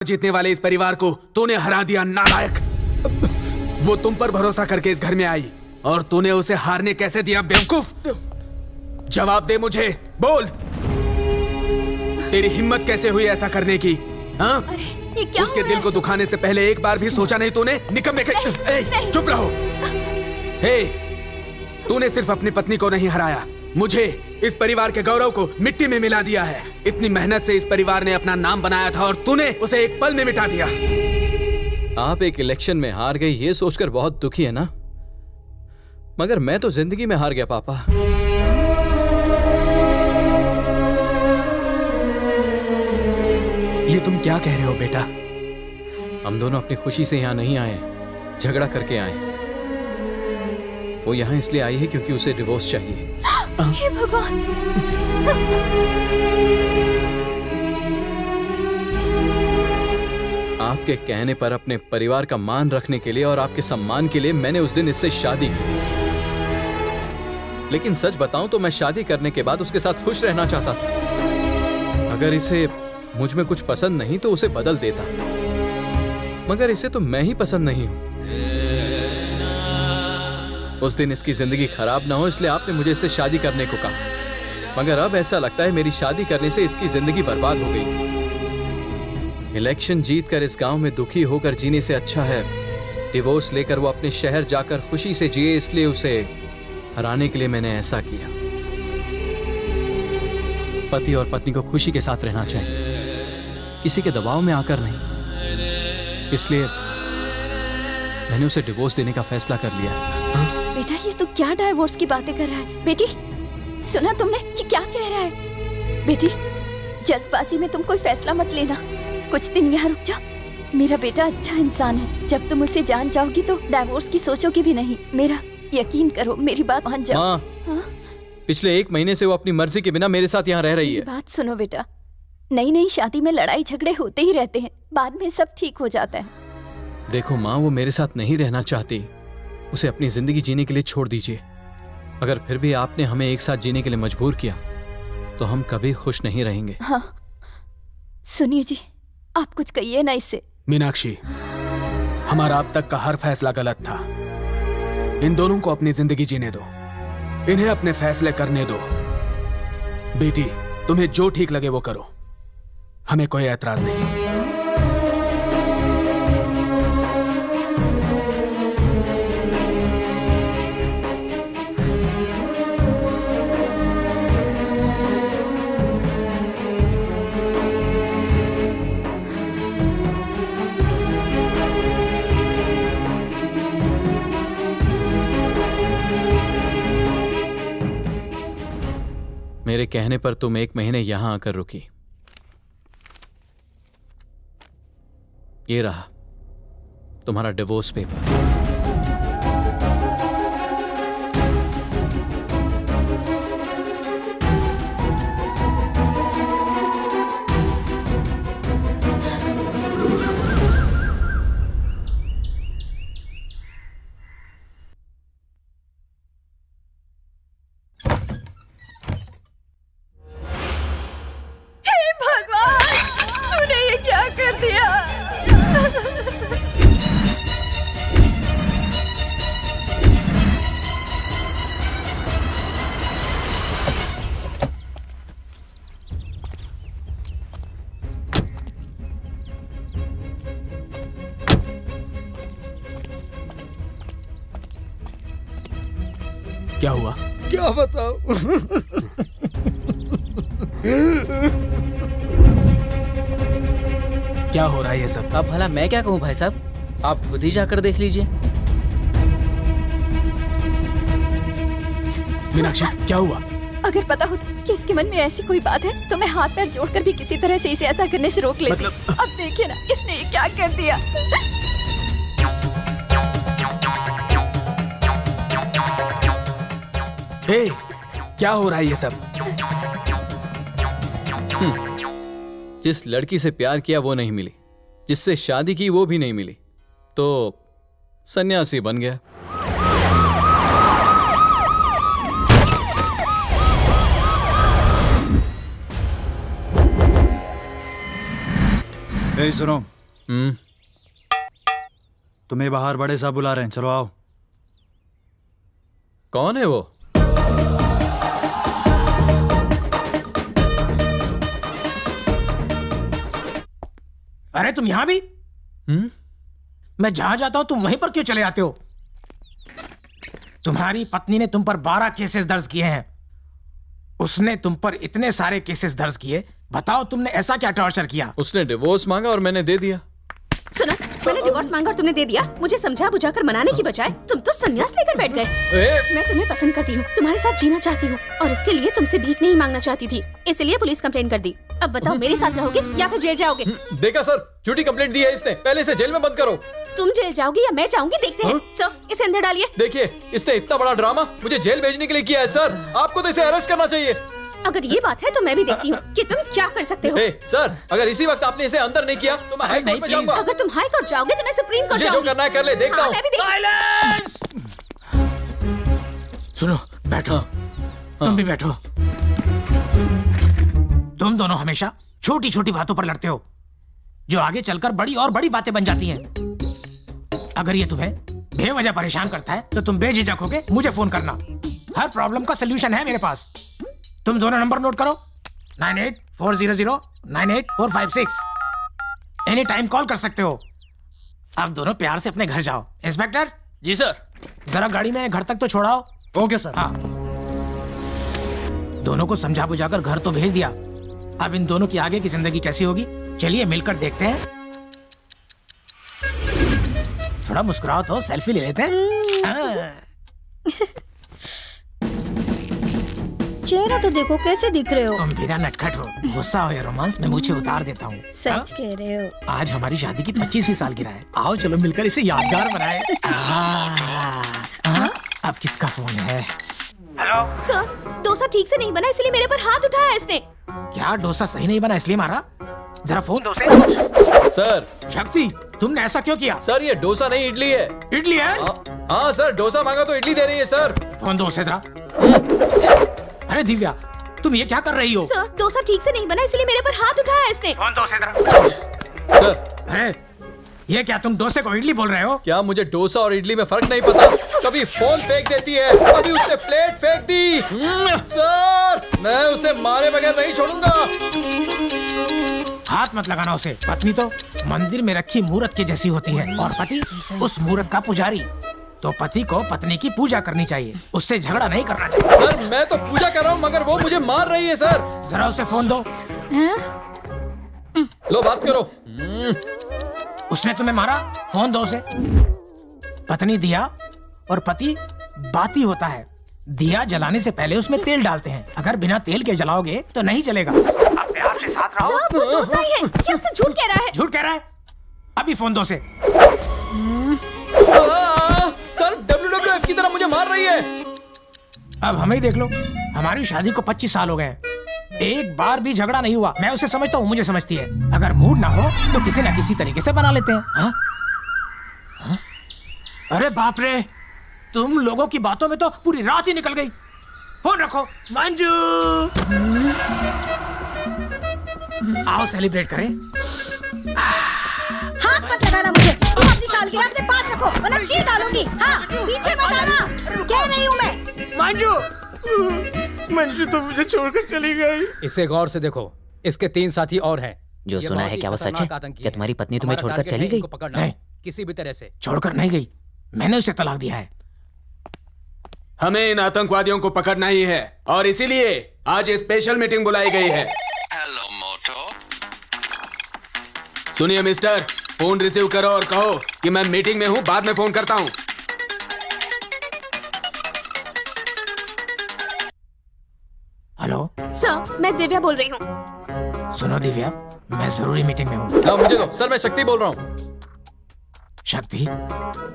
जीतने वाले इस परिवार को तूने हरा दिया, नालायक। वो तुम पर भरोसा करके इस घर में आई और तूने उसे हारने कैसे दिया, बेवकूफ? जवाब दे मुझे, बोल। तेरी हिम्मत कैसे हुई ऐसा करने की? हाँ? अरे ये क्या उसके हो रहा दिल को दुखाने से पहले एक बार भी सोचा नहीं तूने? निकम्मे नहीं। चुप रहो। हे, तूने सिर्फ अपनी पत्नी को नहीं हराया, मुझे, इस परिवार के गौरव को मिट्टी में मिला दिया है। इतनी मेहनत से इस परिवार ने अपना नाम बनाया था और तूने उसे एक पल में मिटा दिया। आप एक इलेक्शन में हार गए ये सोचकर बहुत दुखी है ना, मगर मैं तो जिंदगी में हार गया पापा। ये तुम क्या कह रहे हो बेटा? हम दोनों अपनी खुशी से यहाँ नहीं आए, झगड़ा करके आए। वो यहाँ इसलिए आई है क्योंकि उसे डिवोर्स चाहिए। हे भगवान। आपके कहने पर अपने परिवार का मान रखने के लिए और आपके सम्मान के लिए मैंने उस दिन इससे शादी की। लेकिन सच बताऊं तो मैं शादी करने के बाद उसके साथ खुश रहना चाहता था। अगर इसे मुझ में कुछ पसंद नहीं तो उसे बदल देता, मगर इसे तो मैं ही पसंद नहीं हूं। उस दिन इसकी जिंदगी खराब ना हो इसलिए आपने मुझे इससे शादी करने को कहा, मगर अब ऐसा लगता है मेरी शादी करने से इसकी जिंदगी बर्बाद हो गई। इलेक्शन जीतकर इस गांव में दुखी होकर जीने से अच्छा है डिवोर्स लेकर वो अपने शहर जाकर खुशी से जिए, इसलिए उसे हराने के लिए मैंने ऐसा किया। पति और पत्नी को खुशी के साथ रहना चाहिए, किसी के दबाव में आकर नहीं। इसलिए मैंने उसे डिवोर्स देने का फैसला कर लिया। बेटा ये तू क्या डाइवोर्स की बातें कर रहा है? बेटी सुना तुमने ये क्या कह रहा है? बेटी जल्दबाजी में तुम कोई फैसला मत लेना, कुछ दिन यहाँ रुक जा। मेरा बेटा अच्छा इंसान है, जब तुम उसे जान जाओगी तो डाइवोर्स की सोचोगी भी नहीं। मेरा यकीन करो, मेरी बात मान जाओ। हाँ? पिछले 1 महीने से वो अपनी मर्जी के बिना मेरे साथ यहाँ रह रही है। बात सुनो बेटा, नई नई शादी में लड़ाई झगड़े होते ही रहते हैं, बाद में सब ठीक हो जाता है। देखो माँ, वो मेरे साथ नहीं रहना चाहती, उसे अपनी जिंदगी जीने के लिए छोड़ दीजिए। अगर फिर भी आपने हमें एक साथ जीने के लिए मजबूर किया तो हम कभी खुश नहीं रहेंगे। हाँ सुनिए जी, आप कुछ कहिए ना इससे। मीनाक्षी, हमारा अब तक का हर फैसला गलत था। इन दोनों को अपनी जिंदगी जीने दो, इन्हें अपने फैसले करने दो। बेटी, तुम्हें जो ठीक लगे वो करो, हमें कोई ऐतराज नहीं। मेरे कहने पर तुम 1 महीने यहां आकर रुकी। ये रहा तुम्हारा डिवोर्स पेपर। क्या हुआ? क्या बताओ? क्या हो रहा है ये सब? अब भला मैं क्या कहूँ भाई साहब, आप खुद ही जाकर देख लीजिए। मीनाक्षी, क्या हुआ? अगर पता होता कि इसके मन में ऐसी कोई बात है तो मैं हाथ पैर जोड़कर भी किसी तरह से इसे ऐसा करने से रोक लेती। अब देखिए ना इसने ये क्या कर दिया। हे, क्या हो रहा है ये सब? जिस लड़की से प्यार किया वो नहीं मिली, जिससे शादी की वो भी नहीं मिली, तो सन्यासी बन गया। ए सुनो, हम्म, तुम्हें बाहर बड़े साहब बुला रहे हैं, चलो आओ। कौन है वो? अरे तुम यहाँ भी? हम्म, मैं जहां जाता हूं तुम वहीं पर क्यों चले आते हो? तुम्हारी पत्नी ने तुम पर 12 केसेस दर्ज किए हैं। उसने तुम पर इतने सारे केसेस दर्ज किए, बताओ तुमने ऐसा क्या टॉर्चर किया? उसने डिवोर्स मांगा और मैंने दे दिया। सुनो, मैंने डिवोर्स मांगा और तुमने दे दिया। मुझे समझा बुझाकर मनाने की बजाय तुम तो संन्यास लेकर बैठ गए। मैं तुम्हें पसंद करती हूँ, तुम्हारे साथ जीना चाहती हूँ और इसके लिए तुमसे भीख नहीं मांगना चाहती थी, इसलिए पुलिस कंप्लेन कर दी। अब बताओ, मेरे साथ रहोगे या फिर जेल जाओगे? देखा सर, झूठी कंप्लेंट दी है इसने। पहले इसे जेल में बंद करो। तुम जेल जाओगे या मैं जाऊंगी, देखते हैं। सर, इसे अंदर डालिए। देखिए, इसने इतना बड़ा ड्रामा मुझे जेल भेजने के लिए किया है सर। आपको तो इसे अरेस्ट करना चाहिए। अगर ये बात है तो मैं भी देखती हूँ कि तुम क्या कर सकते हो। सर, अगर इसी वक्त आपने इसे अंदर नहीं किया तो मैं हाई कोर्ट में जाऊंगा। अगर तुम हाई कोर्ट जाओगे तो मैं सुप्रीम कोर्ट मुझे जो जाऊंगी। करना है कर ले, देखता हूँ। मैं भी सुनो, बैठो। तुम भी बैठो। तुम दोनों हमेशा छोटी छोटी बातों पर लड़ते हो, जो आगे चलकर बड़ी और बड़ी बातें बन जाती हैं। अगर ये तुम्हें बेवजह परेशान करता है तो तुम बेझिझक होके मुझे फोन करना। हर प्रॉब्लम का सलूशन है मेरे पास। तुम दोनों नंबर नोट करो, 9840098456। एनी टाइम कॉल कर सकते हो। आप दोनों प्यार से अपने घर जाओ। इंस्पेक्टर जी सर। जरा गाड़ी में घर तक तो छोड़ाओ। Okay sir. हाँ, दोनों को समझा बुझाकर घर तो भेज दिया। अब इन दोनों की आगे की जिंदगी कैसी होगी, चलिए मिलकर देखते हैं। थोड़ा मुस्कुराओ तो सेल्फी ले लेते हैं। हाँ। चेहरा तो देखो कैसे दिख रहे हो। तुम बिना नटखट हो, गुस्सा हो या रोमांस में मुझे उतार देता हूँ। सच कह रहे हो। आज हमारी शादी की 25वीं सालगिरह है। आओ चलो मिलकर इसे यादगार बनाए। अब किसका फोन है? सर, डोसा ठीक से नहीं बना इसलिए मेरे पर हाथ उठाया इसने। क्या डोसा सही नहीं बना इसलिए मारा? जरा फोन दो से। सर, शक्ति, तुमने ऐसा क्यों किया? सर ये डोसा नहीं इडली है। इडली है? हाँ सर, डोसा मांगा तो इडली दे रही है सर। फोन दो से जरा। अरे दिव्या, तुम ये क्या कर रही हो? सर, डोसा ठीक से नहीं बना इसलिए मेरे पर हाथ उठाया इसने। फोन दो से जरा। सर, अरे ये क्या, तुम डोसे को इडली बोल रहे हो? क्या मुझे डोसा और इडली में फर्क नहीं पता? कभी फोन फेंक देती है, कभी उसने प्लेट फेंक दी। सर, मैं उसे मारे बगैर नहीं छोड़ूंगा। हाथ मत लगाना उसे। पत्नी तो मंदिर में रखी मूर्त की जैसी होती है और पति उस मूर्त का पुजारी। तो पति को पत्नी की पूजा करनी चाहिए, उससे झगड़ा नहीं करना चाहिए। सर, मैं तो पूजा कर रहा हूँ मगर वो मुझे मार रही है सर। जरा उसे फोन दो। लो बात करो। उसने तुम्हें मारा, फोन दो उसे। पत्नी दिया और पति बाती होता है। दिया जलाने से पहले उसमें तेल डालते हैं। अगर बिना तेल के जलाओगे तो नहीं चलेगा। आप प्यार से साथ रहो। सर, वो डोसा ही है। ये हमसे झूठ कह रहा है। झूठ कह रहा है? अभी फोन दो से। सर, WWF की तरह मुझे मार रही है। अब हमें ही देख लो, हमारी शादी को 25 साल हो गए हैं, एक बार भी झगड़ा नहीं हुआ। मैं उसे समझता हूँ, मुझे समझती है। अगर मूड ना हो तो किसी न किसी तरीके से बना लेते हैं। हाँ? हाँ? अरे बाप रे, तुम लोगों की बातों में तो पूरी रात ही निकल गई। फोन रखो। मंजू, आओ सेलिब्रेट करें। हाथ मत लगाना मुझे। तुम अपनी सालगिरह अपने पास रखो वरना चीर डालूंगी। हाँ, पीछे मत आना। कह रही हूँ मैं। मंजू, मंजू तो मुझे छोड़कर चली गई। इसे गौर से देखो, इसके 3 साथी और हैं। जो ये सुना बहुत है ही क्या वो सच है? खतरनाक आतंकी क्या है। तुम्हारी पत्नी तुम्हें हमारा छोड़कर टारगेट चली है गई? इनको पकड़ना, नहीं। किसी भी तरह से। छोड़कर नहीं गई, मैंने उसे तलाक दिया है। हमें इन आतंकवादियों को पकड़ना ही है और इसीलिए आज स्पेशल मीटिंग बुलाई गई है। हेलो मोटो। सुनिए मिस्टर, फोन रिसीव करो और कहो कि मैं मीटिंग में हूँ, बाद में फोन करता हूँ। हेलो सर, मैं दिव्या बोल रही हूँ। सुनो दिव्या, मैं जरूरी मीटिंग में हूँ। हाँ, मुझे दो सर, मैं शक्ति बोल रहा हूँ। शक्ति,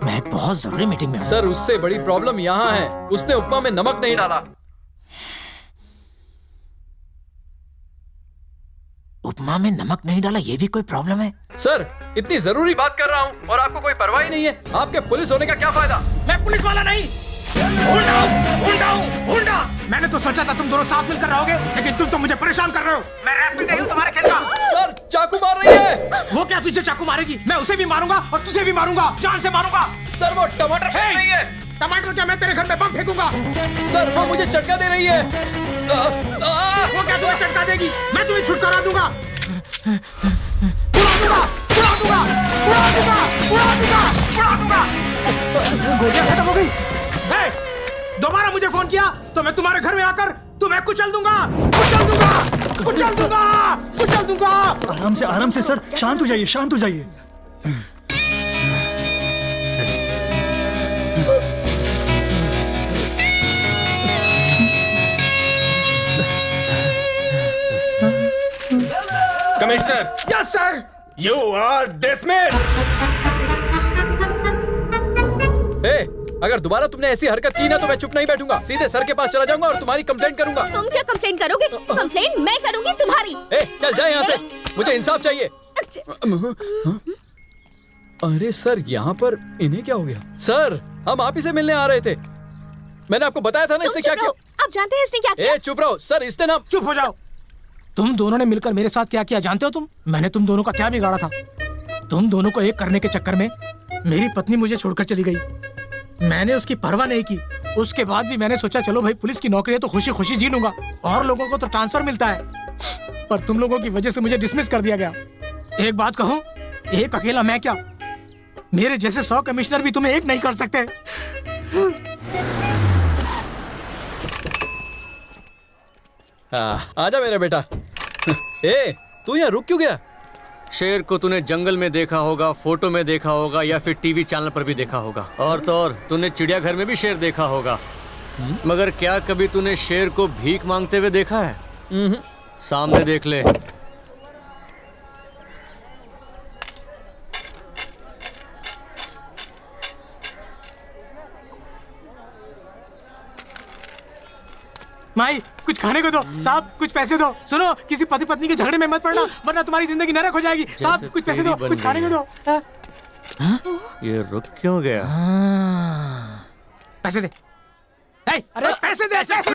मैं एक बहुत जरूरी मीटिंग में हूँ। सर, उससे बड़ी प्रॉब्लम यहाँ है, उसने उपमा में नमक नहीं डाला। उपमा में नमक नहीं डाला, ये भी कोई प्रॉब्लम है? सर, इतनी जरूरी बात कर रहा हूँ और आपको कोई परवाह ही नहीं है। आपके पुलिस होने का क्या फायदा? मैं पुलिस वाला नहीं, हुंडा। मैंने तो सोचा था तुम दोनों साथ मिलकर रहोगे, लेकिन तुम तो मुझे परेशान कर रहे हो। मैं रेफरी नहीं हूँ तुम्हारे खेल का। सर चाकू मार रही है। वो क्या तुझे चाकू मारेगी? मैं उसे भी मारूंगा और तुझे भी मारूंगा, जान से मारूंगा। सर वो टमाटर फेंक रही है। टमाटर क्या? मैं तेरे घर में बम फेंकूंगा। सर वो मुझे चटका दे रही है। वो क्या तुम्हें चटका देगी? मैं तुम्हें छुटकारा दूंगा। उड़ा दूंगा, उड़ा दूंगा, उड़ा दूंगा, उड़ा दूंगा, उड़ा दूंगा। गोलियां खत्म हो गई। दोबारा मुझे फोन किया तो मैं तुम्हारे घर में आकर तुम्हें कुचल दूंगा, कुचल दूंगा, कुचल दूंगा, कुचल दूंगा। आराम से सर, शांत हो जाइए, शांत हो जाइए। Commissioner, yes sir. You are dismissed. अगर दोबारा तुमने ऐसी हरकत की ना तो मैं चुप नहीं बैठूंगा, सीधे सर के पास चला जाऊंगा और तुम्हारी कंप्लेंट करूंगा। तुम क्या कंप्लेंट करोगे? कंप्लेंट मैं करूंगी तुम्हारी। चल जाए यहाँ से, मुझे इंसाफ चाहिए। अरे सर, यहाँ पर इन्हें क्या हो गया? सर, हम आप ही से मिलने आ रहे थे। मैंने आपको बताया था ना इसने क्या किया। आप जानते हैं इसने क्या किया? चुप रहो सर, इसने ना। चुप हो जाओ। तुम दोनों ने मिलकर मेरे साथ क्या किया जानते हो तुम? मैंने तुम दोनों का क्या बिगाड़ा था? तुम दोनों को एक करने के चक्कर में मेरी पत्नी मुझे छोड़कर चली गई। मैंने उसकी परवाह नहीं की। उसके बाद भी मैंने सोचा चलो भाई, पुलिस की नौकरी है तो खुशी खुशी जी लूंगा, और लोगों को तो ट्रांसफर मिलता है। पर तुम लोगों की वजह से मुझे डिसमिस कर दिया गया। एक बात कहूं, एक अकेला मैं क्या, मेरे जैसे 100 कमिश्नर भी तुम्हें एक नहीं कर सकते। आजा मेरा बेटा। तू यहाँ रुक क्यों गया? शेर को तूने जंगल में देखा होगा, फोटो में देखा होगा, या फिर टीवी चैनल पर भी देखा होगा, और तो और तूने चिड़ियाघर में भी शेर देखा होगा। मगर क्या कभी तूने शेर को भीख मांगते हुए देखा है? सामने देख ले। माई, कुछ खाने को दो। साहब, कुछ पैसे दो। सुनो, किसी पति पत्नी के झगड़े में मत पड़ना, वरना तुम्हारी जिंदगी नरक हो जाएगी। साहब, कुछ पैसे दो, कुछ खाने को दो। ये रुक क्यों गया? पैसे दे। अरे पैसे दे।